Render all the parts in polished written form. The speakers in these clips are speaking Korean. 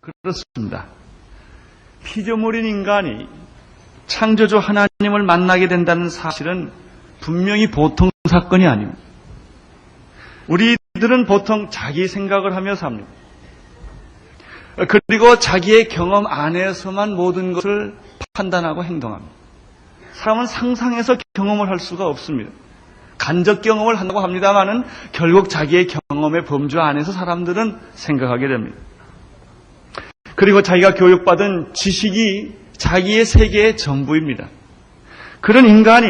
그렇습니다. 피조물인 인간이 창조주 하나님을 만나게 된다는 사실은 분명히 보통 사건이 아닙니다. 우리들은 보통 자기 생각을 하며 삽니다. 그리고 자기의 경험 안에서만 모든 것을 판단하고 행동합니다. 사람은 상상해서 경험을 할 수가 없습니다. 간접 경험을 한다고 합니다마는 결국 자기의 경험의 범주 안에서 사람들은 생각하게 됩니다. 그리고 자기가 교육받은 지식이 자기의 세계의 전부입니다. 그런 인간이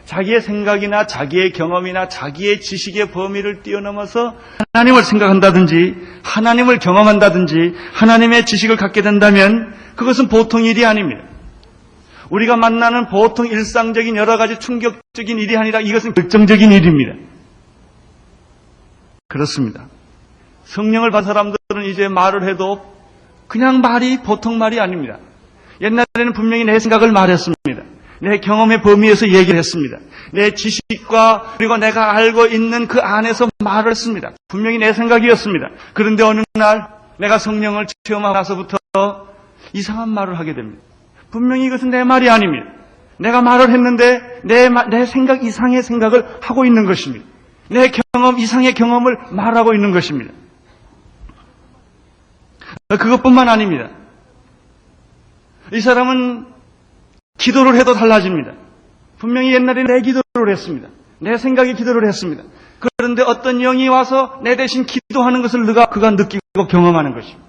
자기의 생각이나 자기의 경험이나 자기의 지식의 범위를 뛰어넘어서 하나님을 생각한다든지 하나님을 경험한다든지 하나님의 지식을 갖게 된다면 그것은 보통 일이 아닙니다. 우리가 만나는 보통 일상적인 여러 가지 충격적인 일이 아니라 이것은 결정적인 일입니다. 그렇습니다. 성령을 받은 사람들은 이제 말을 해도 그냥 말이 보통 말이 아닙니다. 옛날에는 분명히 내 생각을 말했습니다. 내 경험의 범위에서 얘기를 했습니다. 내 지식과 그리고 내가 알고 있는 그 안에서 말을 했습니다. 분명히 내 생각이었습니다. 그런데 어느 날 내가 성령을 체험하고 나서부터 이상한 말을 하게 됩니다. 분명히 이것은 내 말이 아닙니다. 내가 말을 했는데 내 생각 이상의 생각을 하고 있는 것입니다. 내 경험 이상의 경험을 말하고 있는 것입니다. 그것뿐만 아닙니다. 이 사람은 기도를 해도 달라집니다. 분명히 옛날에 내 기도를 했습니다. 내 생각이 기도를 했습니다. 그런데 어떤 영이 와서 내 대신 기도하는 것을 그가 느끼고 경험하는 것입니다.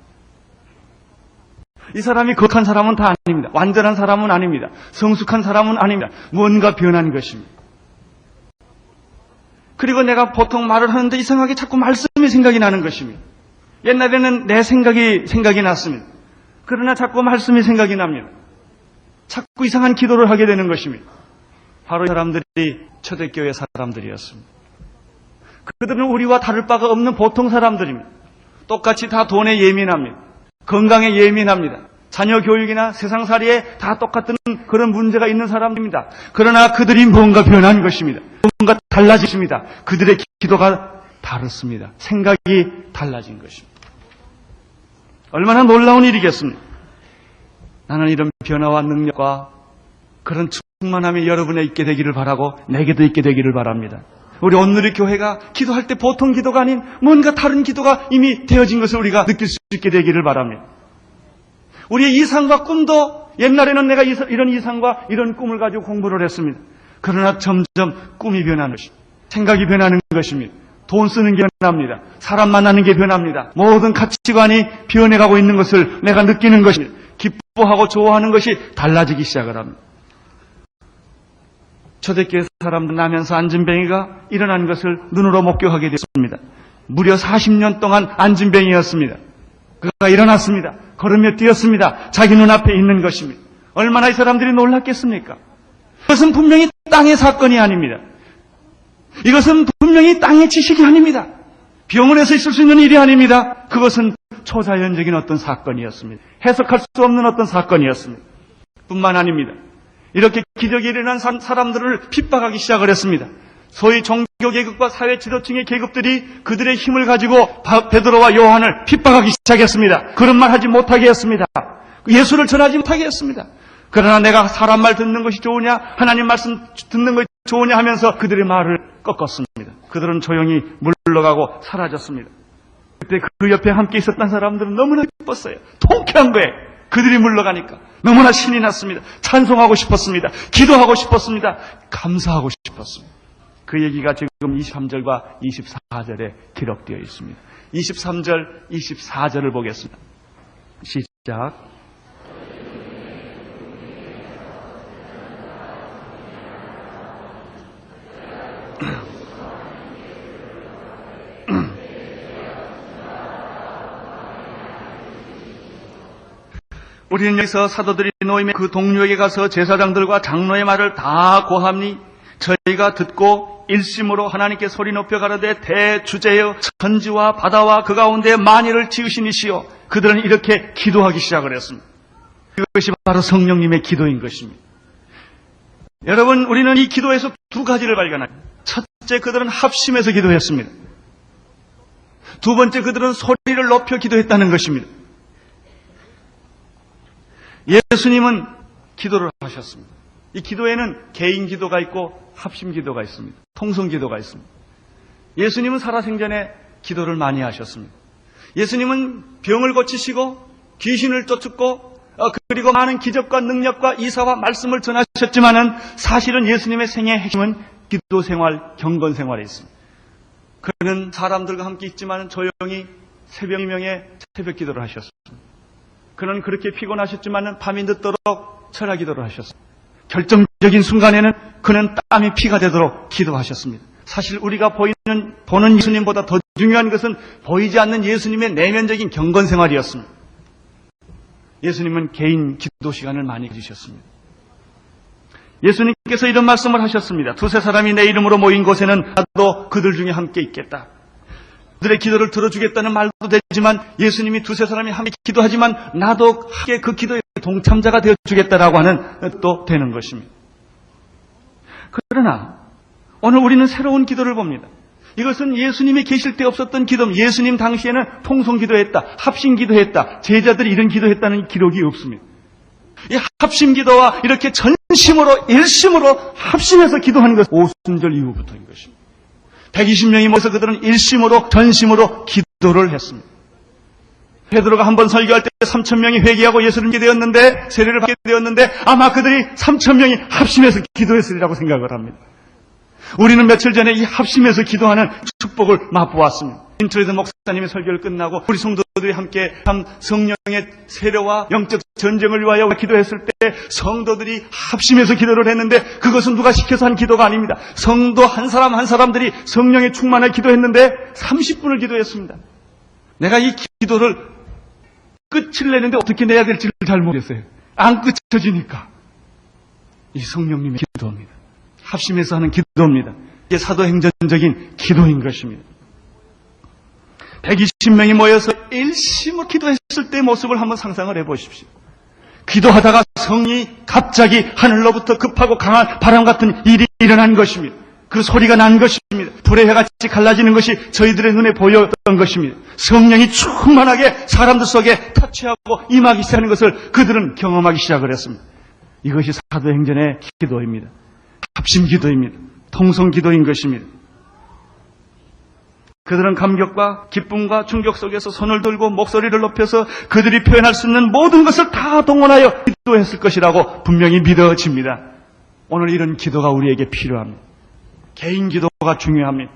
이 사람이 거룩한 사람은 다 아닙니다. 완전한 사람은 아닙니다. 성숙한 사람은 아닙니다. 뭔가 변한 것입니다. 그리고 내가 보통 말을 하는데 이상하게 자꾸 말씀이 생각이 나는 것입니다. 옛날에는 내 생각이 났습니다. 그러나 자꾸 말씀이 생각이 납니다. 자꾸 이상한 기도를 하게 되는 것입니다. 바로 이 사람들이 초대교회 사람들이었습니다. 그들은 우리와 다를 바가 없는 보통 사람들입니다. 똑같이 다 돈에 예민합니다. 건강에 예민합니다. 자녀 교육이나 세상살이에 다 똑같은 그런 문제가 있는 사람입니다. 그러나 그들이 뭔가 변한 것입니다. 뭔가 달라지십니다. 그들의 기도가 다릅니다. 생각이 달라진 것입니다. 얼마나 놀라운 일이겠습니까? 나는 이런 변화와 능력과 그런 충만함이 여러분에 있게 되기를 바라고 내게도 있게 되기를 바랍니다. 우리 온누리 교회가 기도할 때 보통 기도가 아닌 뭔가 다른 기도가 이미 되어진 것을 우리가 느낄 수 있게 되기를 바랍니다. 우리의 이상과 꿈도 옛날에는 내가 이런 이상과 이런 꿈을 가지고 공부를 했습니다. 그러나 점점 꿈이 변하는 것입니다. 생각이 변하는 것입니다. 돈 쓰는 게 변합니다. 사람 만나는 게 변합니다. 모든 가치관이 변해가고 있는 것을 내가 느끼는 것입니다. 기뻐하고 좋아하는 것이 달라지기 시작을 합니다. 초대교회 사람들 나면서 안진뱅이가 일어난 것을 눈으로 목격하게 됐습니다. 무려 40년 동안 안진뱅이였습니다. 그가 일어났습니다. 걸으며 뛰었습니다. 자기 눈앞에 있는 것입니다. 얼마나 이 사람들이 놀랐겠습니까? 이것은 분명히 땅의 사건이 아닙니다. 이것은 분명히 땅의 지식이 아닙니다. 병원에서 있을 수 있는 일이 아닙니다. 그것은 초자연적인 어떤 사건이었습니다. 해석할 수 없는 어떤 사건이었습니다. 뿐만 아닙니다. 이렇게 기적이 일어난 사람들을 핍박하기 시작을 했습니다. 소위 종교계급과 사회지도층의 계급들이 그들의 힘을 가지고 베드로와 요한을 핍박하기 시작했습니다. 그런 말 하지 못하게 했습니다. 예수를 전하지 못하게 했습니다. 그러나 내가 사람 말 듣는 것이 좋으냐 하나님 말씀 듣는 것이 좋으냐 하면서 그들의 말을 꺾었습니다. 그들은 조용히 물러가고 사라졌습니다. 그때 그 옆에 함께 있었던 사람들은 너무나 기뻤어요. 통쾌한 거예요. 그들이 물러가니까 너무나 신이 났습니다. 찬송하고 싶었습니다. 기도하고 싶었습니다. 감사하고 싶었습니다. 그 얘기가 지금 23절과 24절에 기록되어 있습니다. 23절, 24절을 보겠습니다. 시작. 우리는 여기서 사도들이 모임의 그 동료에게 가서 제사장들과 장로의 말을 다 고함니 저희가 듣고 일심으로 하나님께 소리 높여 가로되 대주제여 천지와 바다와 그 가운데 만일을 지으신 이시여. 그들은 이렇게 기도하기 시작을 했습니다. 이것이 바로 성령님의 기도인 것입니다. 여러분, 우리는 이 기도에서 두 가지를 발견합니다. 첫째, 그들은 합심해서 기도했습니다. 두 번째, 그들은 소리를 높여 기도했다는 것입니다. 예수님은 기도를 하셨습니다. 이 기도에는 개인 기도가 있고 합심 기도가 있습니다. 통성 기도가 있습니다. 예수님은 살아생전에 기도를 많이 하셨습니다. 예수님은 병을 고치시고 귀신을 쫓고 그리고 많은 기적과 능력과 이사와 말씀을 전하셨지만은 사실은 예수님의 생애의 핵심은 기도 생활, 경건 생활에 있습니다. 그는 사람들과 함께 있지만 조용히 새벽 이명에 새벽 기도를 하셨습니다. 그는 그렇게 피곤하셨지만 밤이 늦도록 철야 기도를 하셨습니다. 결정적인 순간에는 그는 땀이 피가 되도록 기도하셨습니다. 사실 우리가 보는 예수님보다 더 중요한 것은 보이지 않는 예수님의 내면적인 경건 생활이었습니다. 예수님은 개인 기도 시간을 많이 가지셨습니다. 예수님께서 이런 말씀을 하셨습니다. 두세 사람이 내 이름으로 모인 곳에는 나도 그들 중에 함께 있겠다. 그들의 기도를 들어주겠다는 말도 되지만 예수님이 두세 사람이 함께 기도하지만 나도 함께 그 기도에 동참자가 되어주겠다라고 하는 뜻도 되는 것입니다. 그러나 오늘 우리는 새로운 기도를 봅니다. 이것은 예수님이 계실 때 없었던 기도입니다. 예수님 당시에는 통성 기도했다, 합심 기도했다, 제자들이 이런 기도했다는 기록이 없습니다. 이 합심 기도와 이렇게 전심으로 일심으로 합심해서 기도하는 것은 오순절 이후부터인 것입니다. 120명이 모여서 그들은 일심으로 전심으로 기도를 했습니다. 베드로가 한번 설교할 때 3,000명이 회개하고 예수를 믿게 되었는데 세례를 받게 되었는데 아마 그들이 3,000명이 합심해서 기도했으리라고 생각을 합니다. 우리는 며칠 전에 이 합심해서 기도하는 축복을 맛보았습니다. 인트레드 목사님의 설교를 끝나고 우리 성도들이 함께 참 성령의 세례와 영적 전쟁을 위하여 기도했을 때 성도들이 합심해서 기도를 했는데 그것은 누가 시켜서 한 기도가 아닙니다. 성도 한 사람 한 사람들이 성령의 충만을 기도했는데 30분을 기도했습니다. 내가 이 기도를 끝을 내는데 어떻게 내야 될지를 잘 모르겠어요. 안 끝쳐지니까. 이 성령님의 기도입니다. 합심해서 하는 기도입니다. 이게 사도행전적인 기도인 것입니다. 120명이 모여서 일심으로 기도했을 때의 모습을 한번 상상을 해보십시오. 기도하다가 성이 갑자기 하늘로부터 급하고 강한 바람 같은 일이 일어난 것입니다. 그 소리가 난 것입니다. 불의 해같이 갈라지는 것이 저희들의 눈에 보였던 것입니다. 성령이 충만하게 사람들 속에 터치하고 임하기 시작하는 것을 그들은 경험하기 시작을 했습니다. 이것이 사도행전의 기도입니다. 합심 기도입니다. 통성 기도인 것입니다. 그들은 감격과 기쁨과 충격 속에서 손을 들고 목소리를 높여서 그들이 표현할 수 있는 모든 것을 다 동원하여 기도했을 것이라고 분명히 믿어집니다. 오늘 이런 기도가 우리에게 필요합니다. 개인 기도가 중요합니다.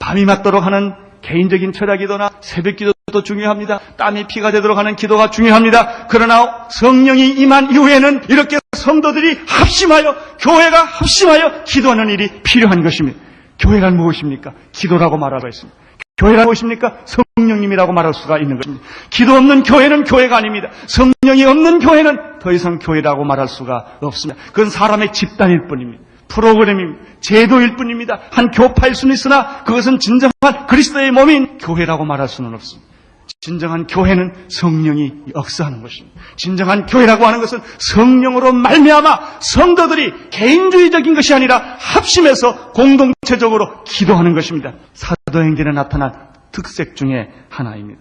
밤이 맞도록 하는 개인적인 철야 기도나 새벽 기도도 중요합니다. 땀이 피가 되도록 하는 기도가 중요합니다. 그러나 성령이 임한 이후에는 이렇게 성도들이 합심하여 교회가 합심하여 기도하는 일이 필요한 것입니다. 교회란 무엇입니까? 기도라고 말하고 있습니다. 교회란 무엇입니까? 성령님이라고 말할 수가 있는 것입니다. 기도 없는 교회는 교회가 아닙니다. 성령이 없는 교회는 더 이상 교회라고 말할 수가 없습니다. 그건 사람의 집단일 뿐입니다. 프로그램입니다. 제도일 뿐입니다. 한 교파일 수는 있으나 그것은 진정한 그리스도의 몸인 교회라고 말할 수는 없습니다. 진정한 교회는 성령이 역사하는 것입니다. 진정한 교회라고 하는 것은 성령으로 말미암아 성도들이 개인주의적인 것이 아니라 합심해서 공동체적으로 기도하는 것입니다. 사도행전에 나타난 특색 중에 하나입니다.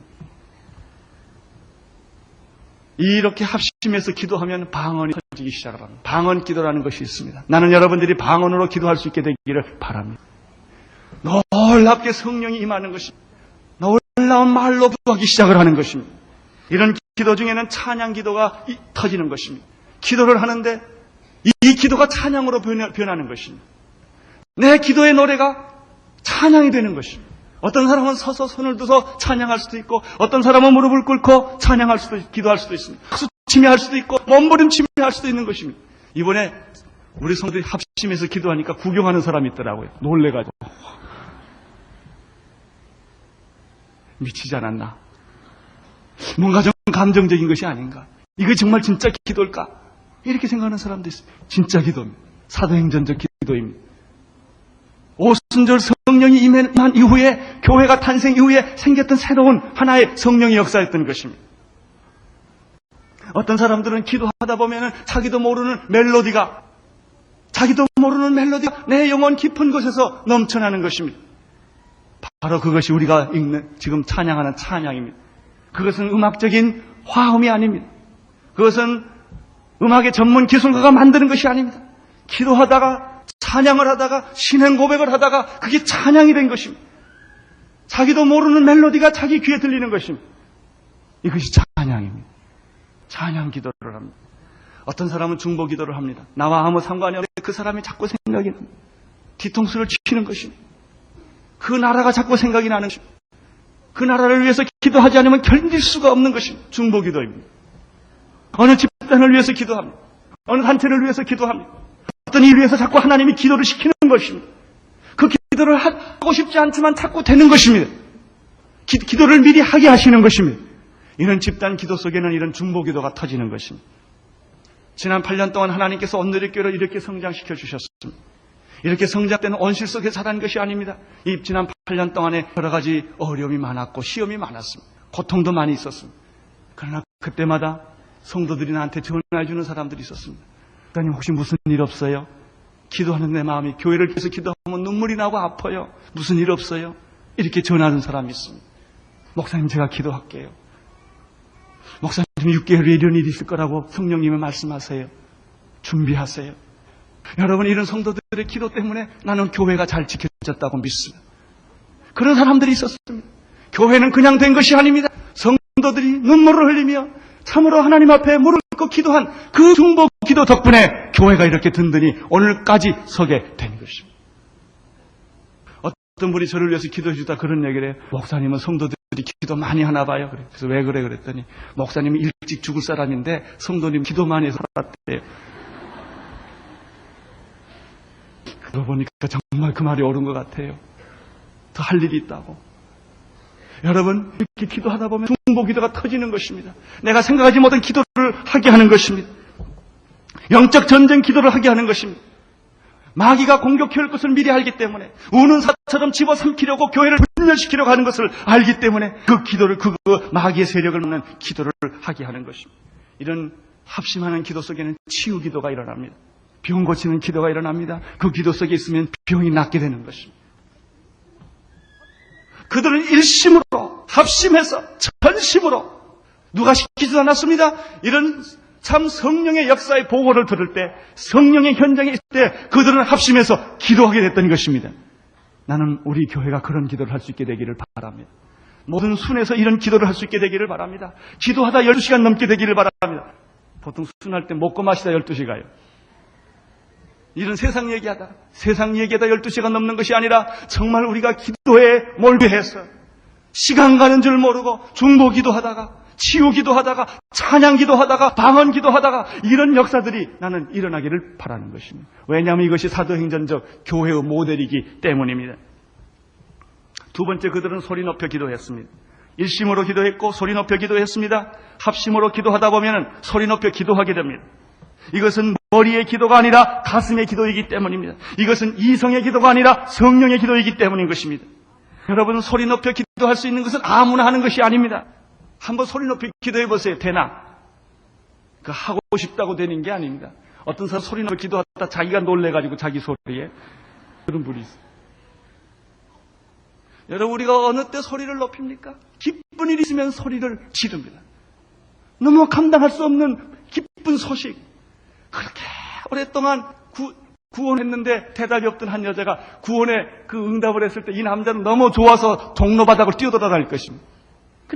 이렇게 합심해서 기도하면 방언이 터지기 시작을 합니다. 방언 기도라는 것이 있습니다. 나는 여러분들이 방언으로 기도할 수 있게 되기를 바랍니다. 놀랍게 성령이 임하는 것입니다. 놀라운 말로 기도하기 시작을 하는 것입니다. 이런 기도 중에는 찬양 기도가 터지는 것입니다. 기도를 하는데 이 기도가 찬양으로 변하는 것입니다. 내 기도의 노래가 찬양이 되는 것입니다. 어떤 사람은 서서 손을 들어서 찬양할 수도 있고 어떤 사람은 무릎을 꿇고 찬양할 수도 있고 기도할 수도 있습니다. 박수치며 할 수도 있고 몸부림치며 할 수도 있는 것입니다. 이번에 우리 성도들이 합심해서 기도하니까 구경하는 사람이 있더라고요. 놀래가지고. 미치지 않았나? 뭔가 좀 감정적인 것이 아닌가? 이거 정말 진짜 기도일까? 이렇게 생각하는 사람도 있어요. 진짜 기도입니다. 사도행전적 기도입니다. 오순절 성령이 임한 이후에 교회가 탄생 이후에 생겼던 새로운 하나의 성령의 역사였던 것입니다. 어떤 사람들은 기도하다 보면 자기도 모르는 멜로디가 내 영혼 깊은 곳에서 넘쳐나는 것입니다. 바로 그것이 우리가 읽는 지금 찬양하는 찬양입니다. 그것은 음악적인 화음이 아닙니다. 그것은 음악의 전문 기술가가 만드는 것이 아닙니다. 기도하다가 찬양을 하다가 신앙 고백을 하다가 그게 찬양이 된 것입니다. 자기도 모르는 멜로디가 자기 귀에 들리는 것입니다. 이것이 찬양입니다. 찬양 기도를 합니다. 어떤 사람은 중보 기도를 합니다. 나와 아무 상관이 없는데 그 사람이 자꾸 생각이 납니다. 뒤통수를 치는 것입니다. 그 나라가 자꾸 생각이 나는 것입니다. 그 나라를 위해서 기도하지 않으면 견딜 수가 없는 것입니다. 중보 기도입니다. 어느 집단을 위해서 기도합니다. 어느 단체를 위해서 기도합니다. 어떤 일 위해서 자꾸 하나님이 기도를 시키는 것입니다. 그 기도를 하고 싶지 않지만 자꾸 되는 것입니다. 기도를 미리 하게 하시는 것입니다. 이런 집단 기도 속에는 이런 중보 기도가 터지는 것입니다. 지난 8년 동안 하나님께서 온누리교회를 이렇게 성장시켜 주셨습니다. 이렇게 성장되는 온실 속에 자란 것이 아닙니다. 이 지난 8년 동안에 여러 가지 어려움이 많았고 시험이 많았습니다. 고통도 많이 있었습니다. 그러나 그때마다 성도들이 나한테 전화해 주는 사람들이 있었습니다. 목사님 혹시 무슨 일 없어요? 기도하는 내 마음이 교회를 위해서 기도하면 눈물이 나고 아파요. 무슨 일 없어요? 이렇게 전하는 사람이 있습니다. 목사님 제가 기도할게요. 목사님 6개월 후에 이런 일이 있을 거라고 성령님이 말씀하세요. 준비하세요. 여러분 이런 성도들의 기도 때문에 나는 교회가 잘 지켜졌다고 믿습니다. 그런 사람들이 있었습니다. 교회는 그냥 된 것이 아닙니다. 성도들이 눈물을 흘리며 참으로 하나님 앞에 무릎 꿇고 기도한 그 중보 기도 덕분에 교회가 이렇게 든든히 오늘까지 서게 된 것입니다. 어떤 분이 저를 위해서 기도해 주다 그런 얘기를 해요. 목사님은 성도들이 기도 많이 하나 봐요. 그래서 왜 그래 그랬더니 목사님이 일찍 죽을 사람인데 성도님 기도 많이 해서 살았대요. 그러고 보니까 정말 그 말이 옳은 것 같아요. 더 할 일이 있다고. 여러분 이렇게 기도하다 보면 중보 기도가 터지는 것입니다. 내가 생각하지 못한 기도를 하게 하는 것입니다. 영적 전쟁 기도를 하게 하는 것입니다. 마귀가 공격해올 것을 미리 알기 때문에 우는 사처럼 집어삼키려고 교회를 분열시키려고 하는 것을 알기 때문에 그 기도를 그 마귀의 세력을 막는 기도를 하게 하는 것입니다. 이런 합심하는 기도 속에는 치유 기도가 일어납니다. 병 고치는 기도가 일어납니다. 그 기도 속에 있으면 병이 낫게 되는 것입니다. 그들은 일심으로 합심해서 전심으로 누가 시키지도 않았습니다. 이런 참 성령의 역사의 보고를 들을 때 성령의 현장에 있을 때 그들은 합심해서 기도하게 됐던 것입니다. 나는 우리 교회가 그런 기도를 할 수 있게 되기를 바랍니다. 모든 순에서 이런 기도를 할 수 있게 되기를 바랍니다. 기도하다 12시간 넘게 되기를 바랍니다. 보통 순할 때 먹고 마시다 12시 가요. 이런 세상 얘기하다 12시간 넘는 것이 아니라 정말 우리가 기도에 몰두해서 시간 가는 줄 모르고 중보 기도하다가 치유 기도하다가 찬양 기도하다가 방언 기도하다가 이런 역사들이 나는 일어나기를 바라는 것입니다. 왜냐하면 이것이 사도행전적 교회의 모델이기 때문입니다. 두 번째 그들은 소리 높여 기도했습니다. 일심으로 기도했고 소리 높여 기도했습니다. 합심으로 기도하다 보면 소리 높여 기도하게 됩니다. 이것은 머리의 기도가 아니라 가슴의 기도이기 때문입니다. 이것은 이성의 기도가 아니라 성령의 기도이기 때문인 것입니다. 여러분 소리 높여 기도할 수 있는 것은 아무나 하는 것이 아닙니다. 한번 소리 높여 기도해 보세요. 되나? 그 하고 싶다고 되는 게 아닙니다. 어떤 사람 소리 높여 기도하다 자기가 놀래가지고 자기 소리에 그런 분이 있어요. 여러분 우리가 어느 때 소리를 높입니까? 기쁜 일이 있으면 소리를 지릅니다. 너무 감당할 수 없는 기쁜 소식. 그렇게 오랫동안 구원했는데 대답이 없던 한 여자가 구원에 그 응답을 했을 때 이 남자는 너무 좋아서 종로 바닥을 뛰어돌아다닐 것입니다.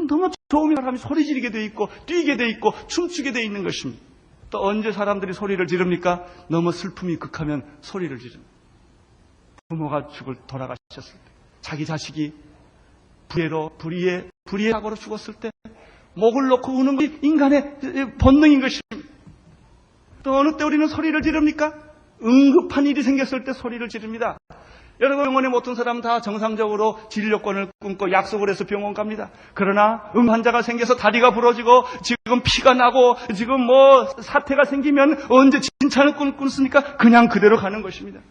너무 좋으면 사람이 소리 지르게 돼 있고 뛰게 돼 있고 춤추게 돼 있는 것입니다. 또 언제 사람들이 소리를 지릅니까? 너무 슬픔이 극하면 소리를 지릅니다. 부모가 돌아가셨을 때 자기 자식이 불의의 사고로 죽었을 때 목을 놓고 우는 것이 인간의 본능인 것입니다. 또 어느 때 우리는 소리를 지릅니까? 응급한 일이 생겼을 때 소리를 지릅니다. 여러분 병원에 모든 사람 다 정상적으로 진료권을 끊고 약속을 해서 병원 갑니다. 그러나 환자가 생겨서 다리가 부러지고 지금 피가 나고 지금 사태가 생기면 언제 진찰을 끊습니까? 그냥 그대로 가는 것입니다.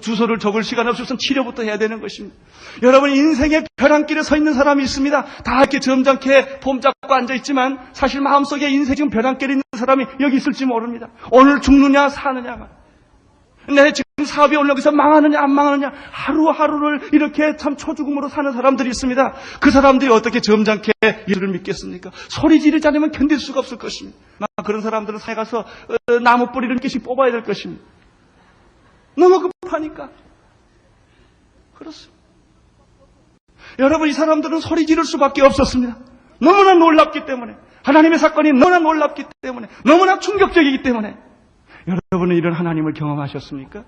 주소를 적을 시간 없으면 치료부터 해야 되는 것입니다. 여러분 인생의 벼랑길에 서 있는 사람이 있습니다. 다 이렇게 점잖게 폼 잡고 앉아있지만 사실 마음속에 인생 지금 벼랑길에 있는 사람이 여기 있을지 모릅니다. 오늘 죽느냐 사느냐가 내 지금 사업이 오늘 여기서 망하느냐 안 망하느냐 하루하루를 이렇게 참 초죽음으로 사는 사람들이 있습니다. 그 사람들이 어떻게 점잖게 예수를 믿겠습니까? 소리 지르지 않으면 견딜 수가 없을 것입니다. 그런 사람들은 산에 가서 나무 뿌리를 몇 개씩 뽑아야 될 것입니다. 너무 급하니까. 그렇습니다. 여러분, 이 사람들은 소리 지를 수밖에 없었습니다. 너무나 놀랍기 때문에, 하나님의 사건이 너무나 놀랍기 때문에, 너무나 충격적이기 때문에. 여러분은 이런 하나님을 경험하셨습니까?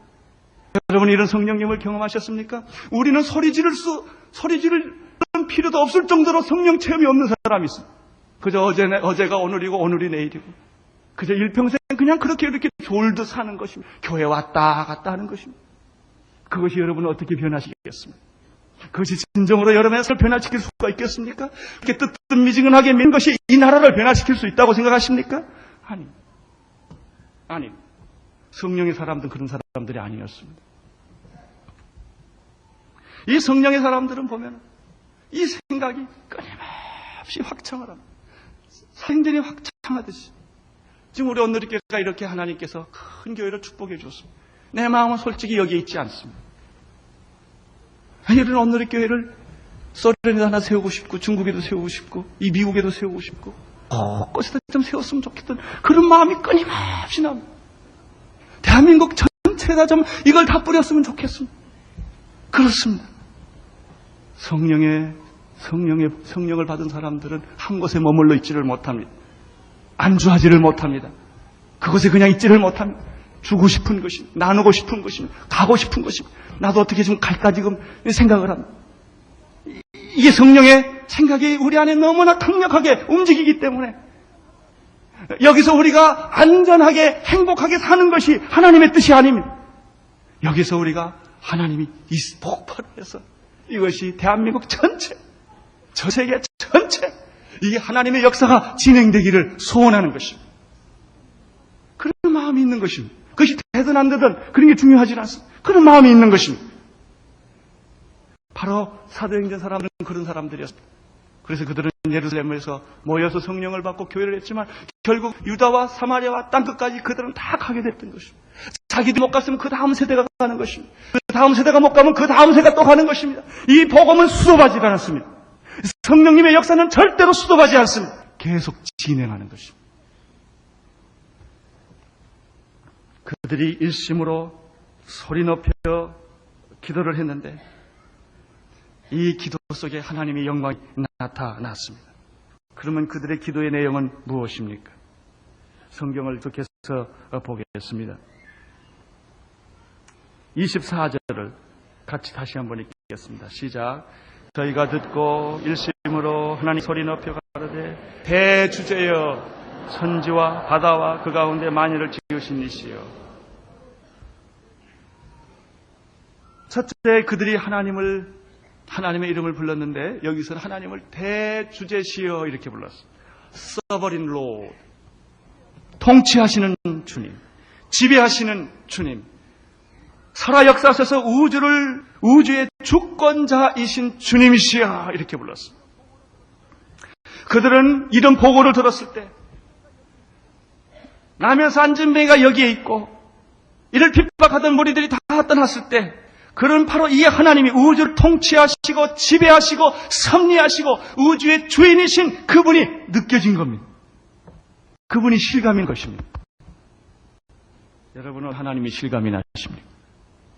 여러분은 이런 성령님을 경험하셨습니까? 우리는 소리 지를 필요도 없을 정도로 성령 체험이 없는 사람이 있습니다. 그저 어제가 오늘이고 오늘이 내일이고, 그저 일평생 그냥 그렇게 이렇게 졸듯 사는 것입니다. 교회 왔다 갔다 하는 것입니다. 그것이 여러분을 어떻게 변화시키겠습니까? 그것이 진정으로 여러분의 삶을 변화시킬 수가 있겠습니까? 이렇게 뜨뜻미지근하게 믿는 것이 이 나라를 변화시킬 수 있다고 생각하십니까? 아니. 성령의 사람들은 그런 사람들이 아니었습니다. 이 성령의 사람들은 보면 이 생각이 끊임없이 확장을 합니다. 생전이 확장하듯이. 지금 우리 온누리교회가 이렇게 하나님께서 큰 교회를 축복해 주었습니다. 내 마음은 솔직히 여기에 있지 않습니다. 이런 온누리교회를 소련에도 하나 세우고 싶고, 중국에도 세우고 싶고, 이 미국에도 세우고 싶고, 곳곳에다 좀 세웠으면 좋겠던 그런 마음이 끊임없이 납니다. 대한민국 전체에다 좀 이걸 다 뿌렸으면 좋겠습니다. 그렇습니다. 성령을 받은 사람들은 한 곳에 머물러 있지를 못합니다. 안주하지를 못합니다. 그곳에 그냥 있지를 못합니다. 주고 싶은 것입니다. 나누고 싶은 것입니다. 가고 싶은 것입니다. 나도 어떻게 좀 갈까 지금 생각을 합니다. 이게 성령의 생각이 우리 안에 너무나 강력하게 움직이기 때문에 여기서 우리가 안전하게 행복하게 사는 것이 하나님의 뜻이 아닙니다. 여기서 우리가 하나님이 폭발을 해서 이것이 대한민국 전체, 저 세계 전체 이 하나님의 역사가 진행되기를 소원하는 것입니다. 그런 마음이 있는 것입니다. 그것이 되든 안 되든 그런 게 중요하지 않습니다. 그런 마음이 있는 것입니다. 바로 사도행전 사람들은 그런 사람들이었습니다. 그래서 그들은 예루살렘에서 모여서 성령을 받고 교회를 했지만 결국 유다와 사마리아와 땅끝까지 그들은 다 가게 됐던 것입니다. 자기도 못 갔으면 그 다음 세대가 가는 것입니다. 그 다음 세대가 못 가면 그 다음 세대가 또 가는 것입니다. 이 복음은 수도하지 않았습니다. 성령님의 역사는 절대로 수도하지 않습니다. 계속 진행하는 것입니다. 그들이 일심으로 소리 높여 기도를 했는데 이 기도 속에 하나님의 영광이 나타났습니다. 그러면 그들의 기도의 내용은 무엇입니까? 성경을 계속해서 보겠습니다. 24절을 같이 다시 한번 읽겠습니다. 시작. 저희가 듣고 일심으로 하나님 소리 높여 가로되 대주제여 천지와 바다와 그 가운데 만유를 지으신 이시여. 첫째, 그들이 하나님의 이름을 불렀는데 여기서는 하나님을 대주제시여 이렇게 불렀어요. Sovereign Lord, 통치하시는 주님, 지배하시는 주님, 살아 역사하셔서 우주의 주권자이신 주님이시여 이렇게 불렀어요. 그들은 이런 보고를 들었을 때 남에서 안진뱅이가 여기에 있고 이를 핍박하던 무리들이 다 떠났을 때 그는 바로 이 하나님이 우주를 통치하시고 지배하시고 섭리하시고 우주의 주인이신 그분이 느껴진 겁니다. 그분이 실감인 것입니다. 여러분은 하나님이 실감이 나십니까?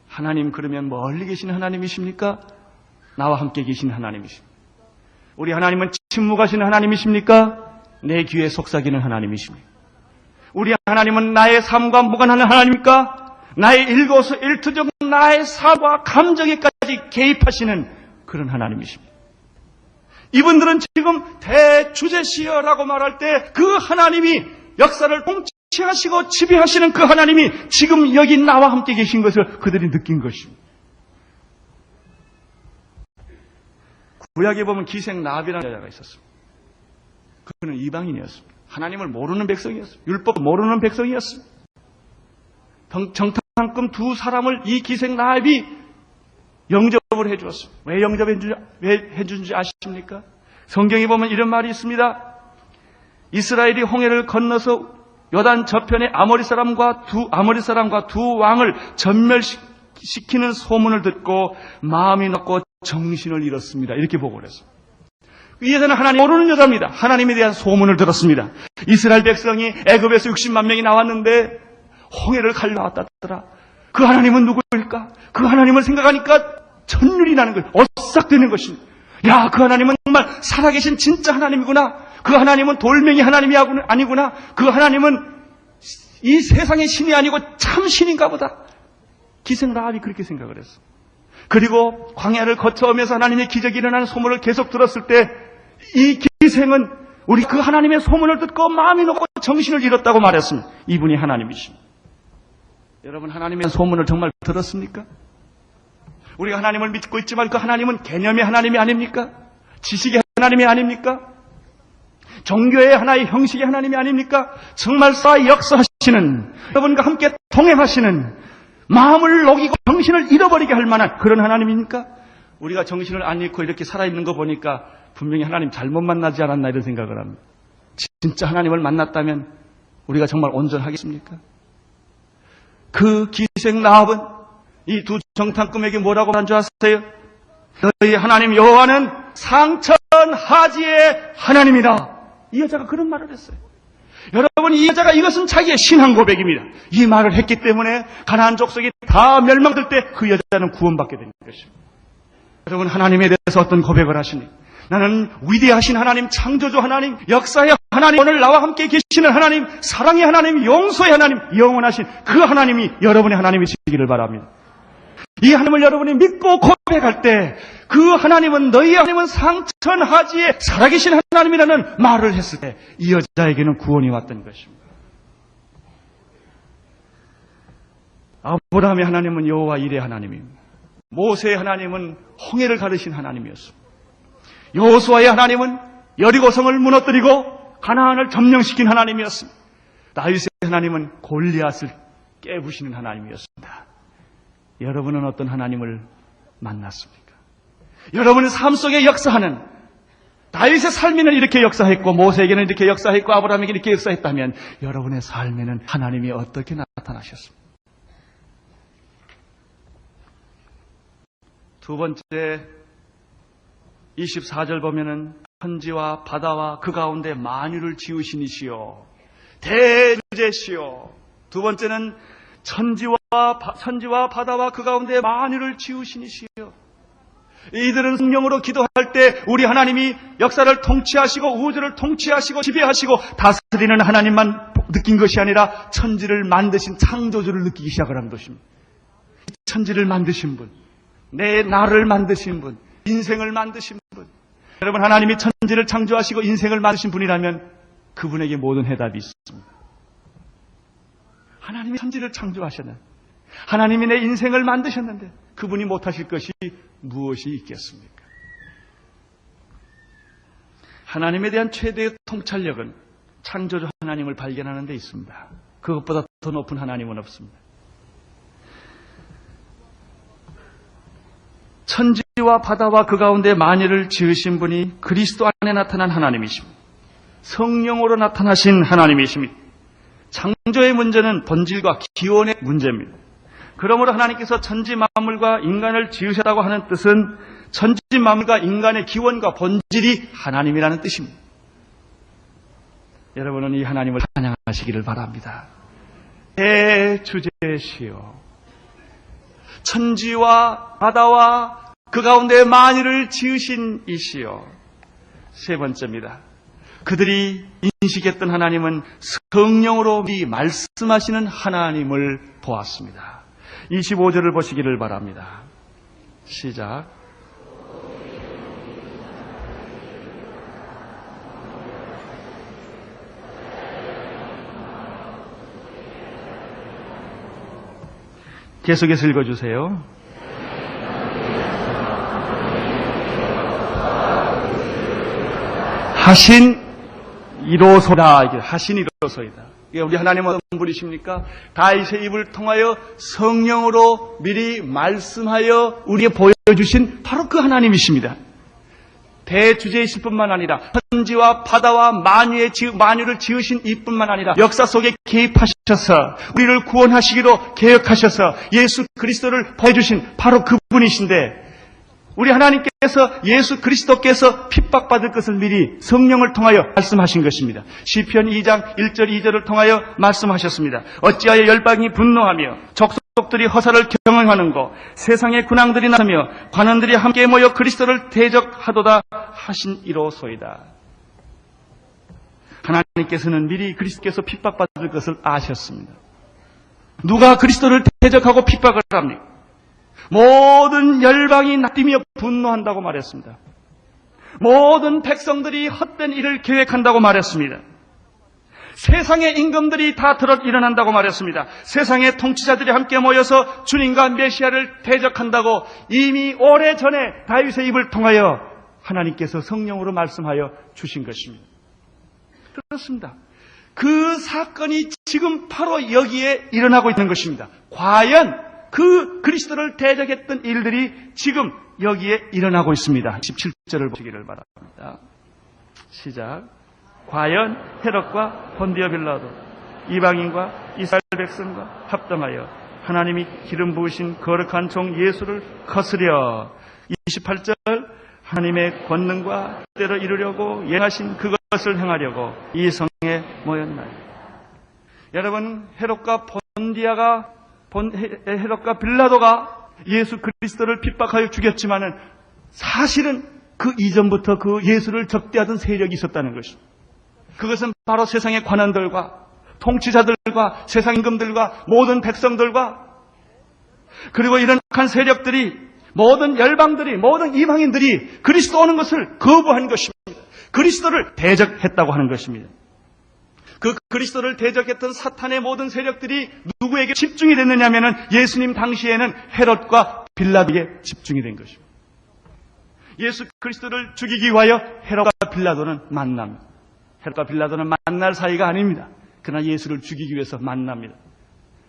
하나님 그러면 멀리 계신 하나님이십니까? 나와 함께 계신 하나님이십니까? 우리 하나님은 침묵하시는 하나님이십니까? 내 귀에 속삭이는 하나님이십니까? 우리 하나님은 나의 삶과 무관하는 하나님입니까? 나의 일거수일투족 나의 사과 감정에까지 개입하시는 그런 하나님이십니다. 이분들은 지금 대주제시여라고 말할 때 그 하나님이 역사를 통치하시고 지배하시는 그 하나님이 지금 여기 나와 함께 계신 것을 그들이 느낀 것입니다. 구약에 보면 기생 라합이라는 여자가 있었습니다. 그는 이방인이었습니다. 하나님을 모르는 백성이었습니다. 율법 모르는 백성이었습니다. 정탐꾼 두 사람을 이 기생 라합이 영접을 해주었습니다. 왜 해준지 아십니까? 성경에 보면 이런 말이 있습니다. 이스라엘이 홍해를 건너서 요단 저편에 아모리 사람과 두 왕을 전멸시키는 소문을 듣고 마음이 높고 정신을 잃었습니다. 이렇게 보고를 했습니다. 이 여자는 하나님 모르는 여자입니다. 하나님에 대한 소문을 들었습니다. 이스라엘 백성이 애굽에서 60만 명이 나왔는데 홍해를 갈라왔다더라. 그 하나님은 누구일까? 그 하나님을 생각하니까 천륜이 나는 거예요. 오싹되는 것입니다. 야, 그 하나님은 정말 살아계신 진짜 하나님이구나. 그 하나님은 돌멩이 하나님이 아니구나. 그 하나님은 이 세상의 신이 아니고 참 신인가 보다. 기생 라합이 그렇게 생각을 했어. 그리고 광야를 거쳐오면서 하나님의 기적이 일어나는 소문을 계속 들었을 때 이 기생은 우리 그 하나님의 소문을 듣고 마음이 녹고 정신을 잃었다고 말했습니다. 이분이 하나님이십니다. 여러분, 하나님의 소문을 정말 들었습니까? 우리가 하나님을 믿고 있지만 그 하나님은 개념의 하나님이 아닙니까? 지식의 하나님이 아닙니까? 종교의 하나의 형식의 하나님이 아닙니까? 정말 사 역사하시는, 여러분과 함께 동행하시는, 마음을 녹이고 정신을 잃어버리게 할 만한 그런 하나님입니까? 우리가 정신을 안 잃고 이렇게 살아있는 거 보니까 분명히 하나님 잘못 만나지 않았나 이런 생각을 합니다. 진짜 하나님을 만났다면 우리가 정말 온전하겠습니까? 그 기생 라합은 이 두 정탐꾼에게 뭐라고 한 줄 아세요? 너희 하나님 여호와는 상천하지의 하나님이다. 이 여자가 그런 말을 했어요. 여러분, 이 여자가 이것은 자기의 신앙 고백입니다. 이 말을 했기 때문에 가나안 족속이 다 멸망될 때 그 여자는 구원받게 된 것입니다. 여러분, 하나님에 대해서 어떤 고백을 하시니? 나는 위대하신 하나님, 창조주 하나님, 역사의 하나님, 오늘 나와 함께 계시는 하나님, 사랑의 하나님, 용서의 하나님, 영원하신 그 하나님이 여러분의 하나님이시기를 바랍니다. 이 하나님을 여러분이 믿고 고백할 때 그 하나님은 너희 하나님은 상천하지에 살아계신 하나님이라는 말을 했을 때 이 여자에게는 구원이 왔던 것입니다. 아브라함의 하나님은 여호와 일의 하나님입니다. 모세의 하나님은 홍해를 가르신 하나님이었습니다. 여호수아의 하나님은 여리고성을 무너뜨리고 가나안을 점령시킨 하나님이었습니다. 다윗의 하나님은 골리앗을 깨부시는 하나님이었습니다. 여러분은 어떤 하나님을 만났습니까? 여러분의 삶 속에 역사하는 다윗의 삶에는 이렇게 역사했고 모세에게는 이렇게 역사했고 아브라함에게 이렇게 역사했다면 여러분의 삶에는 하나님이 어떻게 나타나셨습니까? 두 번째 24절 보면은 천지와 바다와 그 가운데 만유를 지으신 이시여 대주제시여. 두 번째는 천지와 바다와 그 가운데 만유를 지으신 이시여. 이들은 성령으로 기도할 때 우리 하나님이 역사를 통치하시고 우주를 통치하시고 지배하시고 다스리는 하나님만 느낀 것이 아니라 천지를 만드신 창조주를 느끼기 시작을 한 것입니다. 천지를 만드신 분, 내 나를 만드신 분, 인생을 만드신 분. 여러분, 하나님이 천지를 창조하시고 인생을 만드신 분이라면 그분에게 모든 해답이 있습니다. 하나님이 천지를 창조하셨는데, 하나님이 내 인생을 만드셨는데 그분이 못하실 것이 무엇이 있겠습니까? 하나님에 대한 최대의 통찰력은 창조주 하나님을 발견하는 데 있습니다. 그것보다 더 높은 하나님은 없습니다. 천지와 바다와 그 가운데 만유를 지으신 분이 그리스도 안에 나타난 하나님이십니다. 성령으로 나타나신 하나님이십니다. 창조의 문제는 본질과 기원의 문제입니다. 그러므로 하나님께서 천지 만물과 인간을 지으셨다고 하는 뜻은 천지 만물과 인간의 기원과 본질이 하나님이라는 뜻입니다. 여러분은 이 하나님을 찬양하시기를 바랍니다. 대주제시여, 천지와 바다와 그 가운데 만유를 지으신 이시여. 세 번째입니다. 그들이 인식했던 하나님은 성령으로 미리 말씀하시는 하나님을 보았습니다. 25절을 보시기를 바랍니다. 시작. 계속해서 읽어주세요. 하신 이로소이다. 하신 이로소이다. 우리 하나님은 어떤 분이십니까? 다윗의 입을 통하여 성령으로 미리 말씀하여 우리에게 보여주신 바로 그 하나님이십니다. 대주제이실 뿐만 아니라 천지와 바다와 만유를 지으신 이뿐만 아니라 역사 속에 개입하셔서 우리를 구원하시기로 계획하셔서 예수 그리스도를 보여주신 바로 그분이신데, 우리 하나님께서 예수 그리스도께서 핍박받을 것을 미리 성령을 통하여 말씀하신 것입니다. 시편 2장 1절 2절을 통하여 말씀하셨습니다. 어찌하여 열방이 분노하며 족속들이 허사를 경영하는 것, 세상의 군왕들이 나서며 관원들이 함께 모여 그리스도를 대적하도다 하신 이로소이다. 하나님께서는 미리 그리스도께서 핍박받을 것을 아셨습니다. 누가 그리스도를 대적하고 핍박을 합니까? 모든 열방이 날뛰며 분노한다고 말했습니다. 모든 백성들이 헛된 일을 계획한다고 말했습니다. 세상의 임금들이 다 들어 일어난다고 말했습니다. 세상의 통치자들이 함께 모여서 주님과 메시아를 대적한다고 이미 오래전에 다윗의 입을 통하여 하나님께서 성령으로 말씀하여 주신 것입니다. 그렇습니다. 그 사건이 지금 바로 여기에 일어나고 있는 것입니다. 과연 그 그리스도를 대적했던 일들이 지금 여기에 일어나고 있습니다. 17절을 보시기를 바랍니다. 시작. 과연 헤롯과 본디오 빌라도 이방인과 이스라엘 백성과 합당하여 하나님이 기름 부으신 거룩한 종 예수를 거스려 28절 하나님의 권능과 뜻대로 이루려고 예하신 그것을 행하려고 이 성에 모였나요? 여러분, 헤롯과 빌라도가 예수 그리스도를 핍박하여 죽였지만은 사실은 그 이전부터 그 예수를 적대하던 세력이 있었다는 것입니다. 그것은 바로 세상의 관원들과 통치자들과 세상 임금들과 모든 백성들과 그리고 이런 악한 세력들이 모든 열방들이 모든 이방인들이 그리스도 오는 것을 거부한 것입니다. 그리스도를 대적했다고 하는 것입니다. 그 그리스도를 대적했던 사탄의 모든 세력들이 누구에게 집중이 됐느냐 하면은 예수님 당시에는 헤롯과 빌라도에게 집중이 된 것입니다. 예수 그리스도를 죽이기 위하여 헤롯과 빌라도는 만납니다. 헤롯과 빌라도는 만날 사이가 아닙니다. 그러나 예수를 죽이기 위해서 만납니다.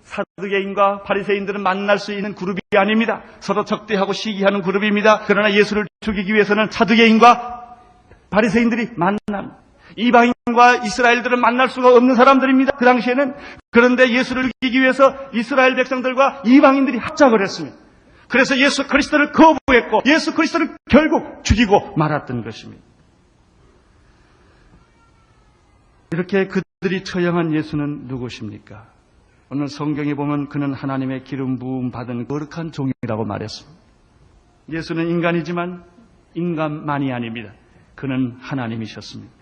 사두개인과 바리새인들은 만날 수 있는 그룹이 아닙니다. 서로 적대하고 시기하는 그룹입니다. 그러나 예수를 죽이기 위해서는 사두개인과 바리새인들이 만납니다. 이방인과 이스라엘들은 만날 수가 없는 사람들입니다. 그 당시에는. 그런데 예수를 죽이기 위해서 이스라엘 백성들과 이방인들이 합작을 했습니다. 그래서 예수 그리스도를 거부했고 예수 그리스도를 결국 죽이고 말았던 것입니다. 이렇게 그들이 처형한 예수는 누구십니까? 오늘 성경에 보면 그는 하나님의 기름 부음 받은 거룩한 종이라고 말했습니다. 예수는 인간이지만 인간만이 아닙니다. 그는 하나님이셨습니다.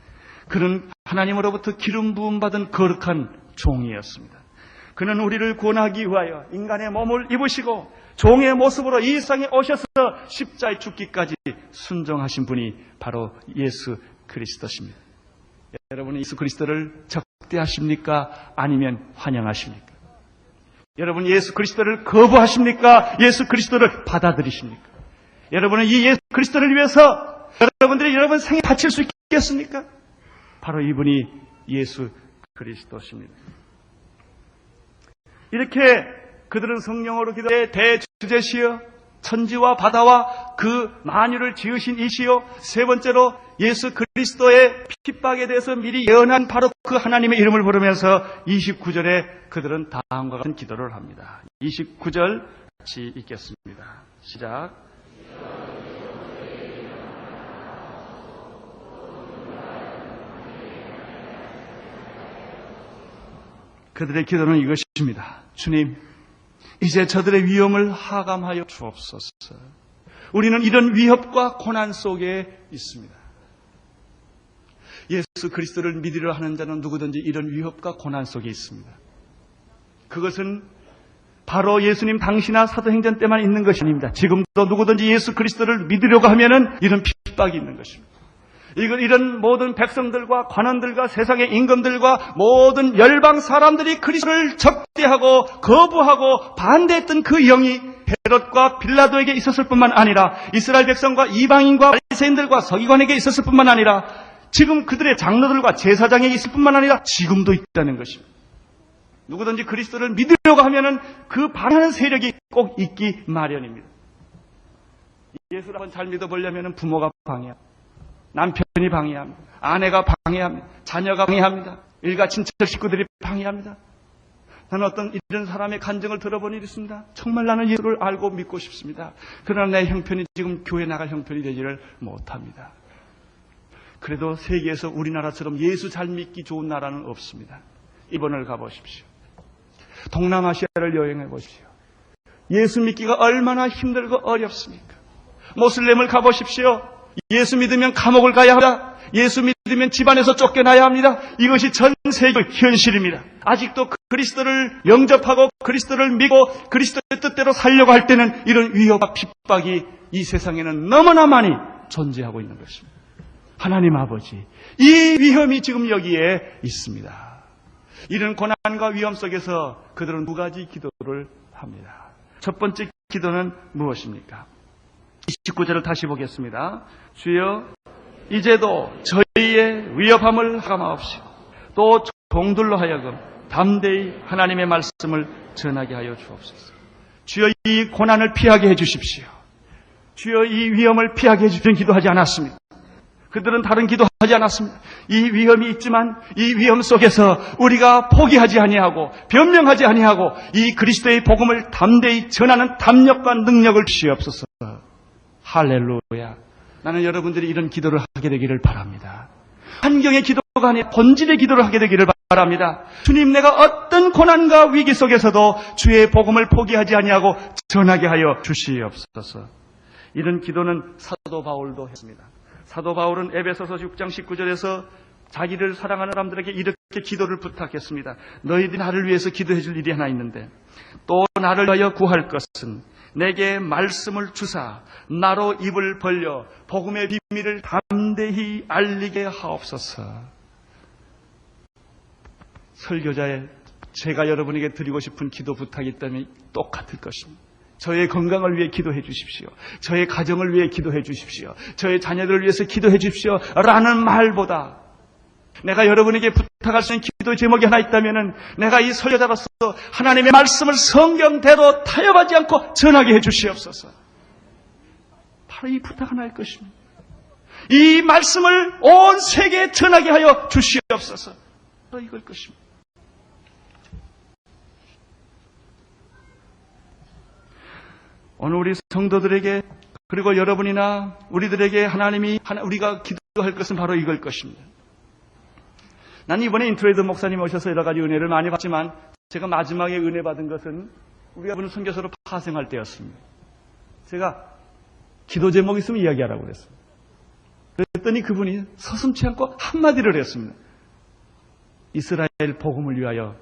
그는 하나님으로부터 기름 부음 받은 거룩한 종이었습니다. 그는 우리를 구원하기 위하여 인간의 몸을 입으시고 종의 모습으로 이 세상에 오셔서 십자가에 죽기까지 순종하신 분이 바로 예수 그리스도십니다. 여러분은 예수 그리스도를 적대하십니까? 아니면 환영하십니까? 여러분 예수 그리스도를 거부하십니까? 예수 그리스도를 받아들이십니까? 여러분은 이 예수 그리스도를 위해서 여러분들이 여러분 생에 바칠 수 있겠습니까? 바로 이분이 예수 그리스도십니다. 이렇게 그들은 성령으로 기도해 대주제시여 천지와 바다와 그 만유를 지으신 이시여 세 번째로 예수 그리스도의 핍박에 대해서 미리 예언한 바로 그 하나님의 이름을 부르면서 29절에 그들은 다음과 같은 기도를 합니다. 29절 같이 읽겠습니다. 시작. 그들의 기도는 이것입니다. 주님, 이제 저들의 위험을 하감하여 주옵소서. 우리는 이런 위협과 고난 속에 있습니다. 예수 그리스도를 믿으려 하는 자는 누구든지 이런 위협과 고난 속에 있습니다. 그것은 바로 예수님 당시나 사도행전 때만 있는 것이 아닙니다. 지금도 누구든지 예수 그리스도를 믿으려고 하면은 이런 핍박이 있는 것입니다. 이런 모든 백성들과 관원들과 세상의 임금들과 모든 열방 사람들이 그리스도를 적대하고 거부하고 반대했던 그 영이 헤롯과 빌라도에게 있었을 뿐만 아니라 이스라엘 백성과 이방인과 바리새인들과 서기관에게 있었을 뿐만 아니라 지금 그들의 장로들과 제사장에게 있을 뿐만 아니라 지금도 있다는 것입니다. 누구든지 그리스도를 믿으려고 하면은 그 반하는 세력이 꼭 있기 마련입니다. 예수를 한번 잘 믿어보려면 부모가 방해합니다. 남편이 방해합니다. 아내가 방해합니다. 자녀가 방해합니다. 일가 친척 식구들이 방해합니다. 나는 어떤 이런 사람의 간증을 들어본 일이 있습니다. 정말 나는 예수를 알고 믿고 싶습니다. 그러나 내 형편이 지금 교회 나갈 형편이 되지를 못합니다. 그래도 세계에서 우리나라처럼 예수 잘 믿기 좋은 나라는 없습니다. 일본을 가보십시오. 동남아시아를 여행해 보십시오. 예수 믿기가 얼마나 힘들고 어렵습니까? 모슬렘을 가보십시오. 예수 믿으면 감옥을 가야 합니다. 예수 믿으면 집안에서 쫓겨나야 합니다. 이것이 전 세계 현실입니다. 아직도 그리스도를 영접하고 그리스도를 믿고 그리스도의 뜻대로 살려고 할 때는 이런 위협과 핍박이 이 세상에는 너무나 많이 존재하고 있는 것입니다. 하나님 아버지, 이 위험이 지금 여기에 있습니다. 이런 고난과 위험 속에서 그들은 두 가지 기도를 합니다. 첫 번째 기도는 무엇입니까? 29절을 다시 보겠습니다. 주여, 이제도 저희의 위협함을 가마옵시고 또 종들로 하여금 담대히 하나님의 말씀을 전하게 하여 주옵소서. 주여, 이 고난을 피하게 해주십시오. 주여, 이 위험을 피하게 해주시는 기도하지 않았습니다. 그들은 다른 기도하지 않았습니다. 이 위험이 있지만 이 위험 속에서 우리가 포기하지 아니하고 변명하지 아니하고 이 그리스도의 복음을 담대히 전하는 담력과 능력을 주시옵소서. 할렐루야. 나는 여러분들이 이런 기도를 하게 되기를 바랍니다. 환경의 기도가 아니라 본질의 기도를 하게 되기를 바랍니다. 주님, 내가 어떤 고난과 위기 속에서도 주의 복음을 포기하지 아니하고 전하게 하여 주시옵소서. 이런 기도는 사도 바울도 했습니다. 사도 바울은 에베소서 6장 19절에서 자기를 사랑하는 사람들에게 이렇게 기도를 부탁했습니다. 너희들이 나를 위해서 기도해 줄 일이 하나 있는데 또 나를 위하여 구할 것은 내게 말씀을 주사 나로 입을 벌려 복음의 비밀을 담대히 알리게 하옵소서. 설교자의 제가 여러분에게 드리고 싶은 기도 부탁이 있다면 똑같을 것입니다. 저의 건강을 위해 기도해 주십시오. 저의 가정을 위해 기도해 주십시오. 저의 자녀들을 위해서 기도해 주십시오. 라는 말보다 내가 여러분에게 부탁할 수 있는 기도 제목이 하나 있다면 내가 이 설교자로서 하나님의 말씀을 성경대로 타협하지 않고 전하게 해 주시옵소서. 바로 이 부탁 하나일 것입니다. 이 말씀을 온 세계에 전하게 하여 주시옵소서. 바로 이걸 것입니다. 오늘 우리 성도들에게 그리고 여러분이나 우리들에게 하나님이 우리가 기도할 것은 바로 이걸 것입니다. 나는 이번에 인트로이드 목사님 오셔서 여러 가지 은혜를 많이 받지만 제가 마지막에 은혜 받은 것은 우리가 보는 선교사로 파생할 때였습니다. 제가 기도 제목 있으면 이야기하라고 그랬습니다. 그랬더니 그분이 서슴지 않고 한마디를 했습니다. 이스라엘 복음을 위하여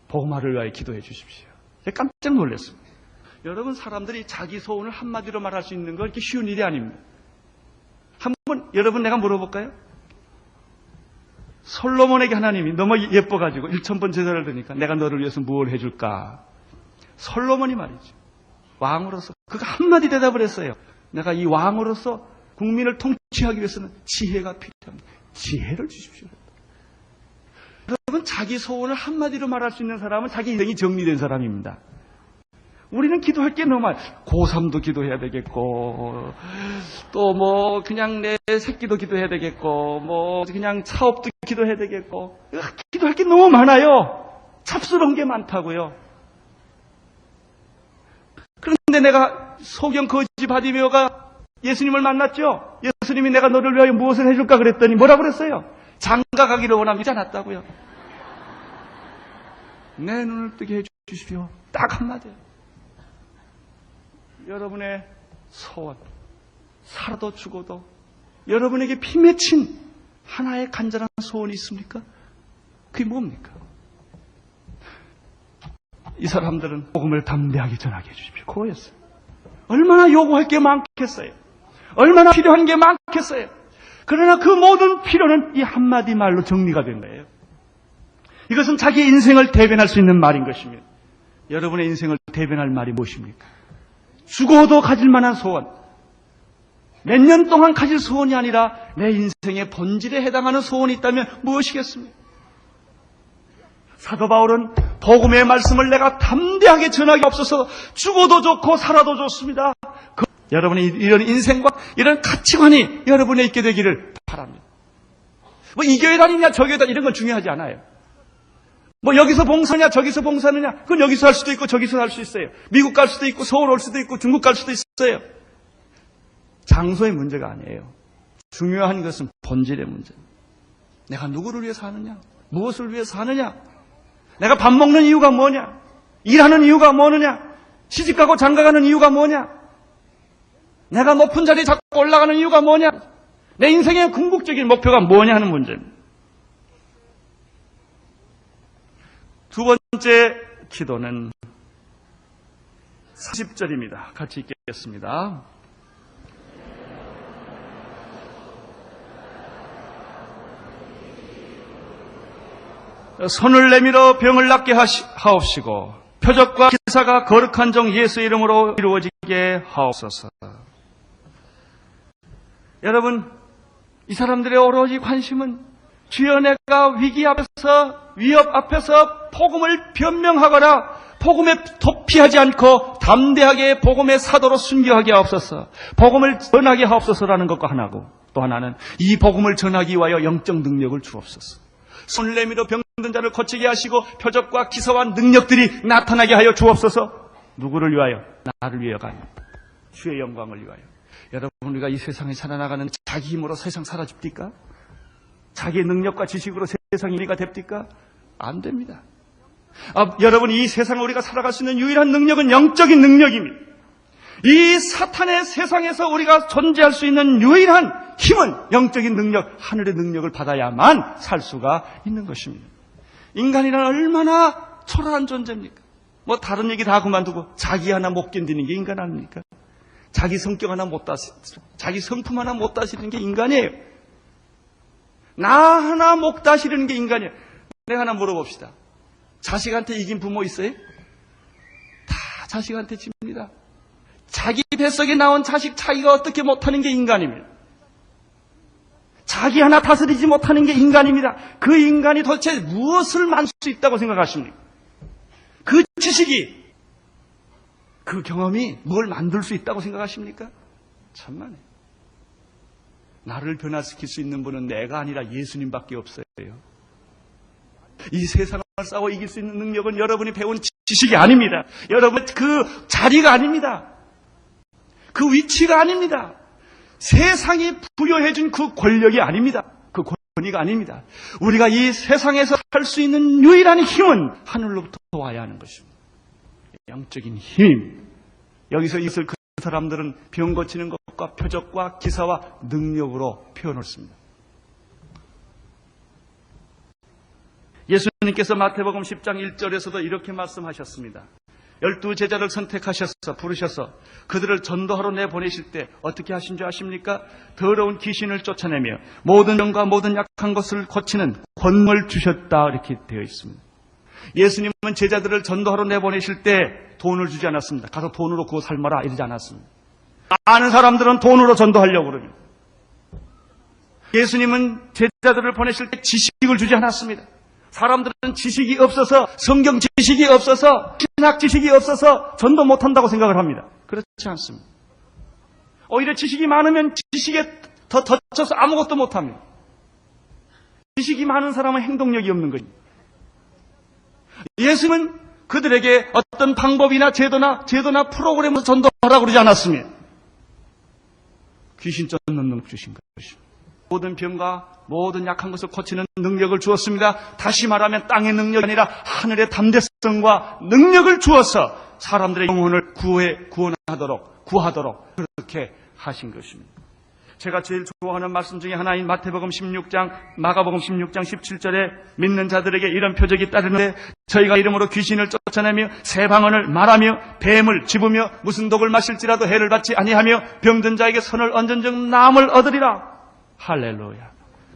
복음화를 위하여 기도해 주십시오. 제가 깜짝 놀랐습니다. 여러분, 사람들이 자기 소원을 한마디로 말할 수 있는 건 이렇게 쉬운 일이 아닙니다. 한번 여러분 내가 물어볼까요? 솔로몬에게 하나님이 너무 예뻐가지고 1000번 제사를 드니까 내가 너를 위해서 무엇을 해줄까? 솔로몬이 말이죠. 왕으로서 그가 한마디 대답을 했어요. 내가 이 왕으로서 국민을 통치하기 위해서는 지혜가 필요합니다. 지혜를 주십시오. 여러분, 자기 소원을 한마디로 말할 수 있는 사람은 자기 인생이 정리된 사람입니다. 우리는 기도할 게 너무 많아요. 고3도 기도해야 되겠고, 또 그냥 내 새끼도 기도해야 되겠고, 그냥 사업도 기도해야 되겠고, 기도할 게 너무 많아요. 잡스러운 게 많다고요. 그런데 내가 소경 거지 바디메오가 예수님을 만났죠? 예수님이 내가 너를 위하여 무엇을 해줄까 그랬더니 뭐라고 그랬어요? 장가 가기를 원합니다. 않았다고요. 내 눈을 뜨게 해주십시오. 딱 한마디예요. 여러분의 소원, 살아도 죽어도 여러분에게 피 맺힌 하나의 간절한 소원이 있습니까? 그게 뭡니까? 이 사람들은 복음을 담대하게 전하게 해주십시오. 그거였어요. 얼마나 요구할 게 많겠어요. 얼마나 필요한 게 많겠어요. 그러나 그 모든 필요는 이 한마디 말로 정리가 된 거예요. 이것은 자기 인생을 대변할 수 있는 말인 것입니다. 여러분의 인생을 대변할 말이 무엇입니까? 죽어도 가질 만한 소원, 몇 년 동안 가질 소원이 아니라 내 인생의 본질에 해당하는 소원이 있다면 무엇이겠습니까? 사도 바울은 복음의 말씀을 내가 담대하게 전하기 없어서 죽어도 좋고 살아도 좋습니다. 여러분의 이런 인생과 이런 가치관이 여러분에 있게 되기를 바랍니다. 이 교회 다니냐 저 교회 다니냐 이런 건 중요하지 않아요. 뭐 여기서 봉사냐 저기서 봉사느냐 그건 여기서 할 수도 있고 저기서 할 수 있어요. 미국 갈 수도 있고 서울 올 수도 있고 중국 갈 수도 있어요. 장소의 문제가 아니에요. 중요한 것은 본질의 문제입니다. 내가 누구를 위해 사느냐? 무엇을 위해 사느냐? 내가 밥 먹는 이유가 뭐냐? 일하는 이유가 뭐느냐? 시집가고 장가가는 이유가 뭐냐? 내가 높은 자리에 자꾸 올라가는 이유가 뭐냐? 내 인생의 궁극적인 목표가 뭐냐 하는 문제입니다. 두 번째 기도는 40절입니다. 같이 읽겠습니다. 손을 내밀어 병을 낫게 하옵시고 표적과 기사가 거룩한 종 예수 이름으로 이루어지게 하옵소서. 여러분, 이 사람들의 오로지 관심은 주여 내가 위기 앞에서 위협 앞에서 복음을 변명하거나 복음에 도피하지 않고 담대하게 복음의 사도로 순교하게 하옵소서. 복음을 전하게 하옵소서라는 것과 하나고, 또 하나는 이 복음을 전하기 위하여 영적 능력을 주옵소서. 손을 내밀어 병든 자를 고치게 하시고 표적과 기사와 능력들이 나타나게 하여 주옵소서. 누구를 위하여? 나를 위하여가 아닙니다. 주의 영광을 위하여. 여러분, 우리가 이 세상에 살아나가는 자기 힘으로 세상 사라집니까? 자기의 능력과 지식으로 세상이 이리가 됩니까? 안 됩니다. 여러분, 이 세상에 우리가 살아갈 수 있는 유일한 능력은 영적인 능력입니다. 이 사탄의 세상에서 우리가 존재할 수 있는 유일한 힘은 영적인 능력, 하늘의 능력을 받아야만 살 수가 있는 것입니다. 인간이란 얼마나 초라한 존재입니까? 뭐 다른 얘기 다 그만두고 자기 하나 못 견디는 게 인간 아닙니까? 자기 성격 하나 못 다스리는, 자기 성품 하나 못 다스리는 게 인간이에요. 나 하나 못 다스리는 게 인간이에요. 내가 하나 물어봅시다. 자식한테 이긴 부모 있어요? 다 자식한테 집니다. 자기 뱃속에 나온 자식 자기가 어떻게 못하는 게 인간입니다. 자기 하나 다스리지 못하는 게 인간입니다. 그 인간이 도대체 무엇을 만들 수 있다고 생각하십니까? 그 지식이, 그 경험이 뭘 만들 수 있다고 생각하십니까? 참만해. 나를 변화시킬 수 있는 분은 내가 아니라 예수님밖에 없어요. 이 세상을 싸워 이길 수 있는 능력은 여러분이 배운 지식이 아닙니다. 여러분 그 자리가 아닙니다. 그 위치가 아닙니다. 세상이 부여해준 그 권력이 아닙니다. 그 권위가 아닙니다. 우리가 이 세상에서 할 수 있는 유일한 힘은 하늘로부터 와야 하는 것입니다. 영적인 힘. 여기서 있을 그 사람들은 병 고치는 것과 표적과 기사와 능력으로 표현했습니다. 예수님께서 마태복음 10장 1절에서도 이렇게 말씀하셨습니다. 12제자를 선택하셔서 부르셔서 그들을 전도하러 내보내실 때 어떻게 하신 줄 아십니까? 더러운 귀신을 쫓아내며 모든 병과 모든 약한 것을 고치는 권능을 주셨다, 이렇게 되어 있습니다. 예수님은 제자들을 전도하러 내보내실 때 돈을 주지 않았습니다. 가서 돈으로 구워 삶아라 이러지 않았습니다. 많은 사람들은 돈으로 전도하려고 그러죠. 예수님은 제자들을 보내실 때 지식을 주지 않았습니다. 사람들은 지식이 없어서, 성경 지식이 없어서, 신학 지식이 없어서 전도 못한다고 생각을 합니다. 그렇지 않습니다. 오히려 지식이 많으면 지식에 더 덧쳐서 아무것도 못합니다. 지식이 많은 사람은 행동력이 없는 것입니다. 예수님은 그들에게 어떤 방법이나 제도나 프로그램으로 전도하라고 그러지 않았습니다. 귀신 쫓는 능력 주신 것입니다. 모든 병과 모든 약한 것을 고치는 능력을 주었습니다. 다시 말하면 땅의 능력이 아니라 하늘의 담대성과 능력을 주어서 사람들의 영혼을 구하도록 그렇게 하신 것입니다. 제가 제일 좋아하는 말씀 중에 하나인 마가복음 16장 17절에 믿는 자들에게 이런 표적이 따르는데 저희가 이름으로 귀신을 쫓아내며 새 방언을 말하며 뱀을 집으며 무슨 독을 마실지라도 해를 받지 아니하며 병든 자에게 손을 얹은 즉 나음을 얻으리라. 할렐루야.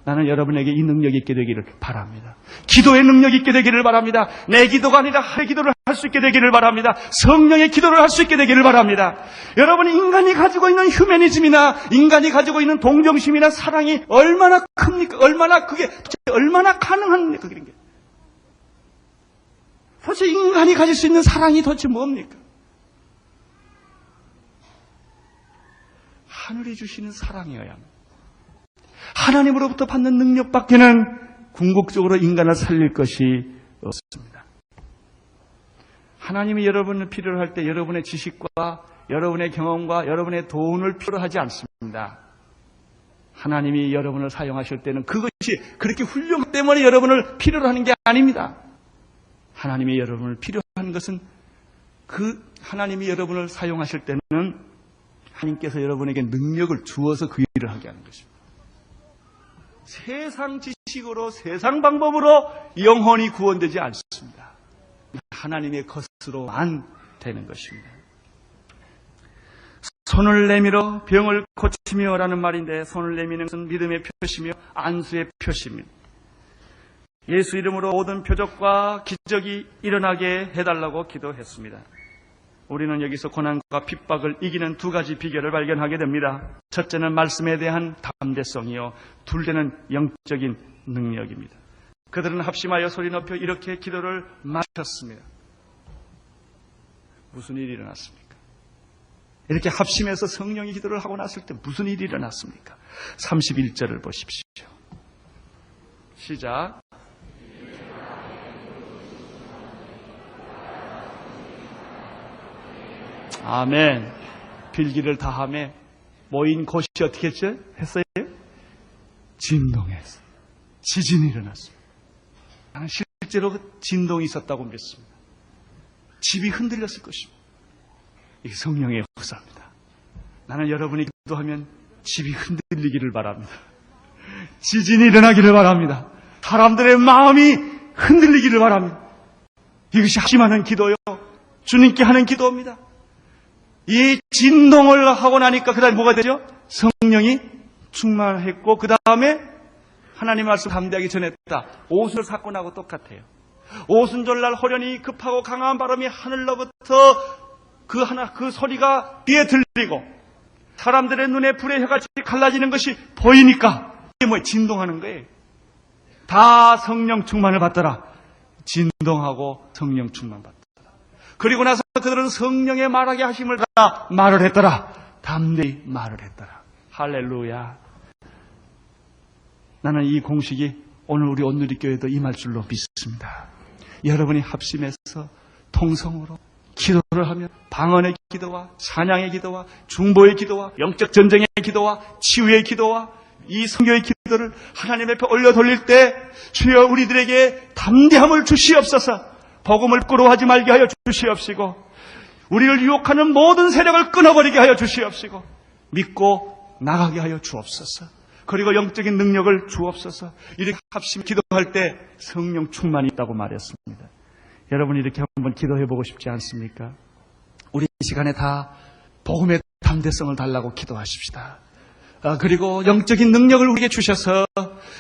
나는 여러분에게 이 능력이 있게 되기를 바랍니다. 기도의 능력이 있게 되기를 바랍니다. 내 기도가 아니라 하의 기도를 할 수 있게 되기를 바랍니다. 성령의 기도를 할 수 있게 되기를 바랍니다. 여러분이 인간이 가지고 있는 휴머니즘이나 인간이 가지고 있는 동정심이나 사랑이 얼마나 큽니까? 얼마나 가능합니까? 그런 게. 도대체 인간이 가질 수 있는 사랑이 도대체 뭡니까? 하늘이 주시는 사랑이어야 합니다. 하나님으로부터 받는 능력밖에는 궁극적으로 인간을 살릴 것이 없습니다. 하나님이 여러분을 필요로 할 때 여러분의 지식과 여러분의 경험과 여러분의 돈을 필요로 하지 않습니다. 하나님이 여러분을 사용하실 때는 그것이 그렇게 훌륭하기 때문에 여러분을 필요로 하는 게 아닙니다. 하나님이 여러분을 필요한 것은 그 하나님이 여러분을 사용하실 때는 하나님께서 여러분에게 능력을 주어서 그 일을 하게 하는 것입니다. 세상 지식으로 세상 방법으로 영혼이 구원되지 않습니다. 하나님의 것으로만 되는 것입니다. 손을 내밀어 병을 고치며라는 말인데, 손을 내미는 것은 믿음의 표시며 안수의 표시입니다. 예수 이름으로 모든 표적과 기적이 일어나게 해달라고 기도했습니다. 우리는 여기서 고난과 핍박을 이기는 두 가지 비결을 발견하게 됩니다. 첫째는 말씀에 대한 담대성이요, 둘째는 영적인 능력입니다. 그들은 합심하여 소리 높여 이렇게 기도를 마쳤습니다. 무슨 일이 일어났습니까? 이렇게 합심해서 성령이 기도를 하고 났을 때 무슨 일이 일어났습니까? 31절을 보십시오. 시작. 아멘. 빌기를 다함에 모인 곳이 어떻게 했어요? 진동했어요. 지진이 일어났습니다. 나는 실제로 진동이 있었다고 믿습니다. 집이 흔들렸을 것입니다. 이게 성령의 역사입니다. 나는 여러분이 기도하면 집이 흔들리기를 바랍니다. 지진이 일어나기를 바랍니다. 사람들의 마음이 흔들리기를 바랍니다. 이것이 합심하는 기도요, 주님께 하는 기도입니다. 이 진동을 하고 나니까 그 다음에 뭐가 되죠? 성령이 충만했고 그 다음에 하나님 말씀 담대하게 전했다. 오순절 사건하고 똑같아요. 오순절날 호련히 급하고 강한 바람이 하늘로부터 그 소리가 귀에 들리고 사람들의 눈에 불의 혀같이 갈라지는 것이 보이니까 이게 뭐예요? 진동하는 거예요. 다 성령 충만을 받더라. 진동하고 성령 충만 받더라. 그리고 나서 그들은 성령의 말하게 하심을 따라 말을 했더라. 담대히 말을 했더라. 할렐루야. 나는 이 공식이 오늘 우리 온누리교회도 임할 줄로 믿습니다. 여러분이 합심해서 통성으로 기도를 하면 방언의 기도와 찬양의 기도와 중보의 기도와 영적 전쟁의 기도와 치유의 기도와 이 선교의 기도를 하나님 앞에 올려 돌릴 때 주여 우리들에게 담대함을 주시옵소서. 복음을 꾸러하지 말게 하여 주시옵시고 우리를 유혹하는 모든 세력을 끊어버리게 하여 주시옵시고 믿고 나가게 하여 주옵소서. 그리고 영적인 능력을 주옵소서. 이렇게 합심 기도할 때 성령 충만이 있다고 말했습니다. 여러분 이렇게 한번 기도해보고 싶지 않습니까? 우리 이 시간에 다 복음의 담대성을 달라고 기도하십시다. 그리고 영적인 능력을 우리에게 주셔서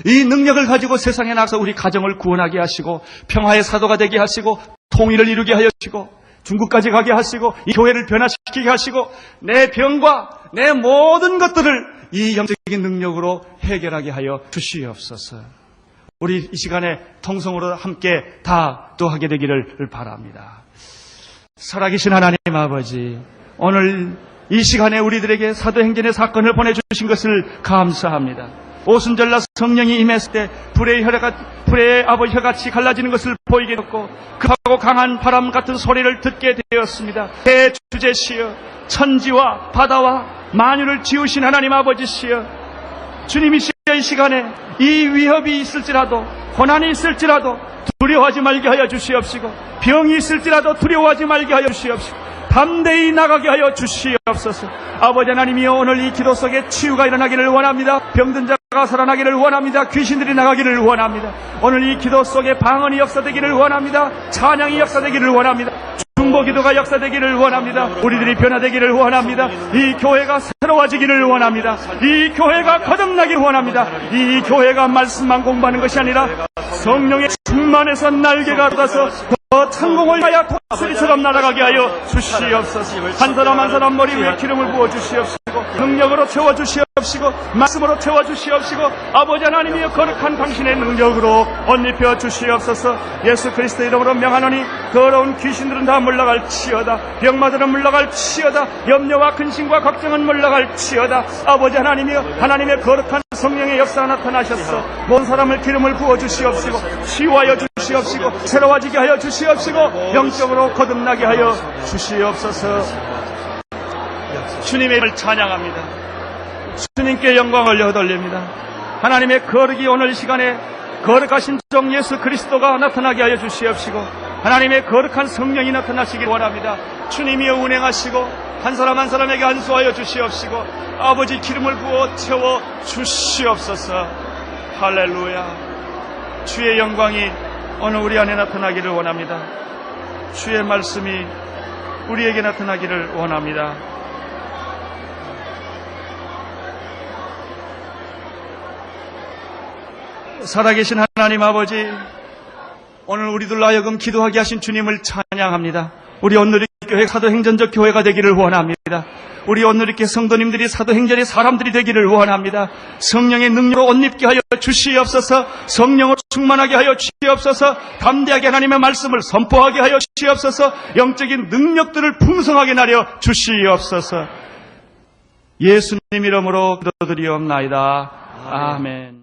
이 능력을 가지고 세상에 나가서 우리 가정을 구원하게 하시고 평화의 사도가 되게 하시고 통일을 이루게 하여 주시고 중국까지 가게 하시고 이 교회를 변화시키게 하시고 내 병과 내 모든 것들을 이 영적인 능력으로 해결하게 하여 주시옵소서. 우리 이 시간에 통성으로 함께 다 기도하게 되기를 바랍니다. 살아계신 하나님 아버지, 오늘 이 시간에 우리들에게 사도행전의 사건을 보내주신 것을 감사합니다. 오순절날 성령이 임했을 때 불의 혀같이 갈라지는 것을 보이게 됐고 급하고 강한 바람 같은 소리를 듣게 되었습니다. 대주제시여, 천지와 바다와 만유를 지으신 하나님 아버지시여, 주님이시여 이 시간에 이 위협이 있을지라도 고난이 있을지라도 두려워하지 말게 하여 주시옵시고 병이 있을지라도 두려워하지 말게 하여 주시옵시고 담대히 나가게 하여 주시옵소서. 아버지 하나님이여, 오늘 이 기도 속에 치유가 일어나기를 원합니다. 병든 자가 살아나기를 원합니다. 귀신들이 나가기를 원합니다. 오늘 이 기도 속에 방언이 역사되기를 원합니다. 찬양이 역사되기를 원합니다. 중보 기도가 역사되기를 원합니다. 우리들이 변화되기를 원합니다. 이 교회가 새로워지기를 원합니다. 이 교회가 거듭나기를 원합니다. 이 교회가 말씀만 공부하는 것이 아니라 성령의 충만해서 날개가 돋아서 천공을 하여 독수리처럼 날아가게 하여 주시옵소서. 한 사람 한 사람 머리 위에 기름을 부어 주시옵시고 능력으로 채워 주시옵시고 말씀으로 채워 주시옵시고 아버지 하나님이여 거룩한 당신의 능력으로 옷 입혀 주시옵소서. 예수 그리스도 이름으로 명하노니 더러운 귀신들은 다 물러갈지어다. 병마들은 물러갈지어다. 염려와 근심과 걱정은 물러갈지어다. 아버지 하나님이여, 하나님의 거룩한 성령의 역사가 나타나셨어 모든 사람을 기름을 부어 주시옵시고 치유하여 주시옵소서. 주시옵시고 새로워지게 하여 주시옵시고 영적으로 거듭나게 하여 주시옵소서. 주님의 이름을 찬양합니다. 주님께 영광을 여돌립니다. 하나님의 거룩이 오늘 이 시간에 거룩하신 종 예수 그리스도가 나타나게 하여 주시옵시고 하나님의 거룩한 성령이 나타나시길 원합니다. 주님이 운행하시고 한 사람 한 사람에게 안수하여 주시옵시고 아버지 기름을 부어 채워 주시옵소서. 할렐루야. 주의 영광이 오늘 우리 안에 나타나기를 원합니다. 주의 말씀이 우리에게 나타나기를 원합니다. 살아계신 하나님 아버지, 오늘 우리들로 하여금 기도하게 하신 주님을 찬양합니다. 우리 온누리교회 사도행전적 교회가 되기를 원합니다. 우리 온누리교회 성도님들이 사도행전의 사람들이 되기를 원합니다. 성령의 능력으로 옷 입게 하여 주시옵소서. 성령으로 충만하게 하여 주시옵소서. 담대하게 하나님의 말씀을 선포하게 하여 주시옵소서. 영적인 능력들을 풍성하게 나려 주시옵소서. 예수님 이름으로 기도드리옵나이다. 아멘.